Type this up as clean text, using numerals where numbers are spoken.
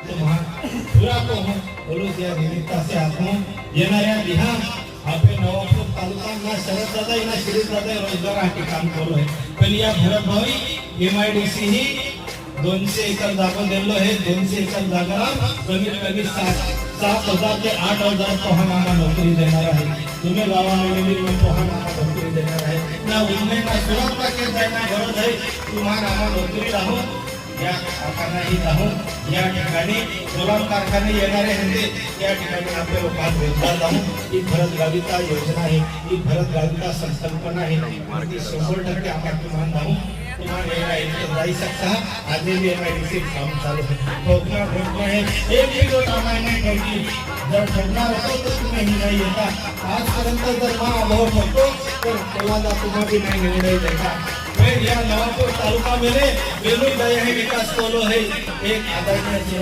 पूरा को हूँ बोलो त्या निमित्ता से आपको येणाऱ्या लिहा आपले नवापूर तालुका ना शरद दादा ना शिरीष दादा रोजगारासाठी काम करू आहे पण या भरत भाई MIDC ही 200 एकर जागा दिलो आहे 200 एकर जागा कमीत कमी 7,000 ते 8,000 पोहामामा नोकरी देणार आहे तुम्ही गावामध्ये पोहामामा नोकरी देणार आहे ना उन्हे ना सुरक्षा के जाना गरज आहे तुम्हाला नोकरी राहू या कारखानाही राहू या ठिकाणी सोलार कारखाने येणारे होते त्या ठिकाणी आपल्या लोकांना रोजगार राहू ही भरत गाविता योजना आहे ही भरत गाविता संकल्पना आहे ती 100% आपण तुम्हाला राहू तुम्हाला जाई सकता आज भी MIDC काम चालू है ठोकना ठोकना है एक भी जो कामाई नहीं ठोकी जब ठोकना होतो तो तुम्ही नहीं येता आजपर्यंत जर हा अनुभव ठोकतो तर कोणाला तुम्हाला भी नहीं निर्णय देता फिर यह नवापुर तालुका में बेलू दया है विकास कोलो है एक आदरणीय